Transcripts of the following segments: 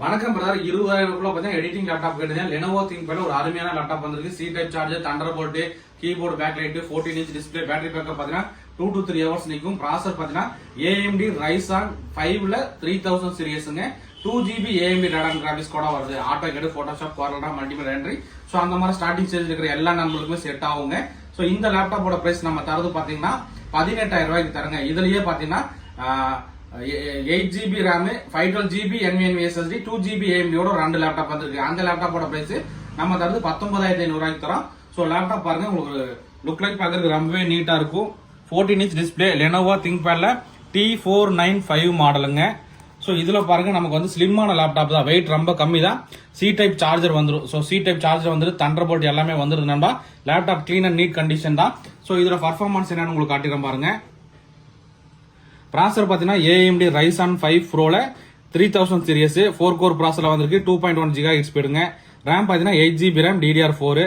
வணக்கம் பிரதர். 20,000 பார்த்தீங்கன்னா editing laptop கேட்டீங்க. லெனோவோ திங்க்பேட் ஒரு அருமையான லேப்டாப் வந்திருக்கு. C type charger, Thunderbolt, keyboard, backlight, 14 inch display, battery backup பார்த்தீங்கன்னா 2 to 3 hours நிற்கும். ப்ராசர் பார்த்தீங்கன்னா AMD Ryzen 5ல 3000 சீரிஸ்ங்க. 2GB AMD Radeon கிராபிக்ஸ் கூட வருது. AutoCAD, Photoshop, CorelDRAW, multimedia entry. So அந்த மாதிரி ஸ்டார்டிங் ஸ்டேஜ் இருக்கிற எல்லா நம்பளுக்குமே செட் ஆகுங்க. ஸோ இந்த லேப்டாப்போட பிரைஸ் நம்ம தரது பார்த்தீங்கன்னா 18,000 ரூபாய்க்கு தரங்க. இதுலயே பார்த்தீங்கன்னா 8GB RAM, 512GB NVMe SSD, 2GB AMD ஓட ரெண்டு லேப்டாப் வந்திருக்கு. அந்த லேப்டாப்போட பிரைஸ் நம்ம தரது 19,500 ரூபாய்க்கு தரோம். ஸோ லேப்டாப் பாருங்க, உங்களுக்கு லுக் லைக் பார்க்கறதுக்கு ரொம்பவே நீட்டா இருக்கும். 14 இன்ச் டிஸ்பிளே, லெனோவோ திங்க்பேட்ல T495 மாடலுங்க. ஸோ இதுல பாருங்க நமக்கு வந்து ஸ்லிம்மான லேப்டாப் தான், வெயிட் ரொம்ப கம்மி தான். சி டைப் சார்ஜர் வந்துடும். ஸோ சி டைப் சார்ஜர் வந்துட்டு தண்டர்போல்ட் எல்லாமே வந்துருது நண்பா. Laptop clean and neat condition தான். ஸோ இதோட பர்ஃபார்மன்ஸ் என்னன்னு உங்களுக்கு காட்டிடுறேன் பாருங்க. ப்ராசர் பார்த்தீங்கன்னா AMD Ryzen 5 Proல 3000 சீரிஸ் 4 கோர் ப்ராசர்ல வந்திருக்கு. 2.1 GHz ஸ்பீடுங்க. RAM பார்த்தீங்கன்னா 8GB RAM DDR4.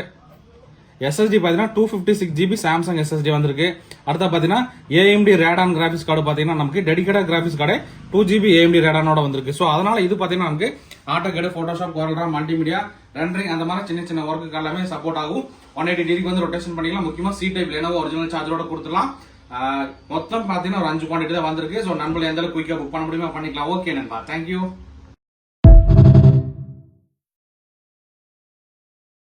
SSD பார்த்தீங்கன்னா 256GB சாம்சங் SSD வந்திருக்கு. அடுத்த பார்த்தீங்கன்னா AMD Radeon கிராபிக்ஸ் கார்டு பார்த்தீங்கன்னா நமக்கு dedicated graphics card 2GB AMD Radeon ஓட வந்திருக்கு. ஸோ அதனால இது பார்த்தீங்கன்னா நமக்கு AutoCAD, Photoshop, CorelDRAW, multimedia, rendering அந்த மாதிரி சின்ன சின்ன ஒர்க்கு எல்லாமே சப்போர்ட் ஆகும். 180 டிகிரிக்கு வந்து ரொட்டேஷன் பண்ணிக்கலாம். முக்கியமா சி டைப் லெனோவோ ஒரிஜினல் சார்ஜரோட கொடுத்துலாம். மொத்தம் பாத்தீங்கன்னா ஒரு 5 குவான்டிட்டி தான் வந்திருக்கு. ஸோ நண்பர்கள் எந்த அளவுக்கு குயிக்கா புக் பண்ண முடியுமா பண்ணிக்கலாம். ஓகே நண்பா, தேங்க்யூ.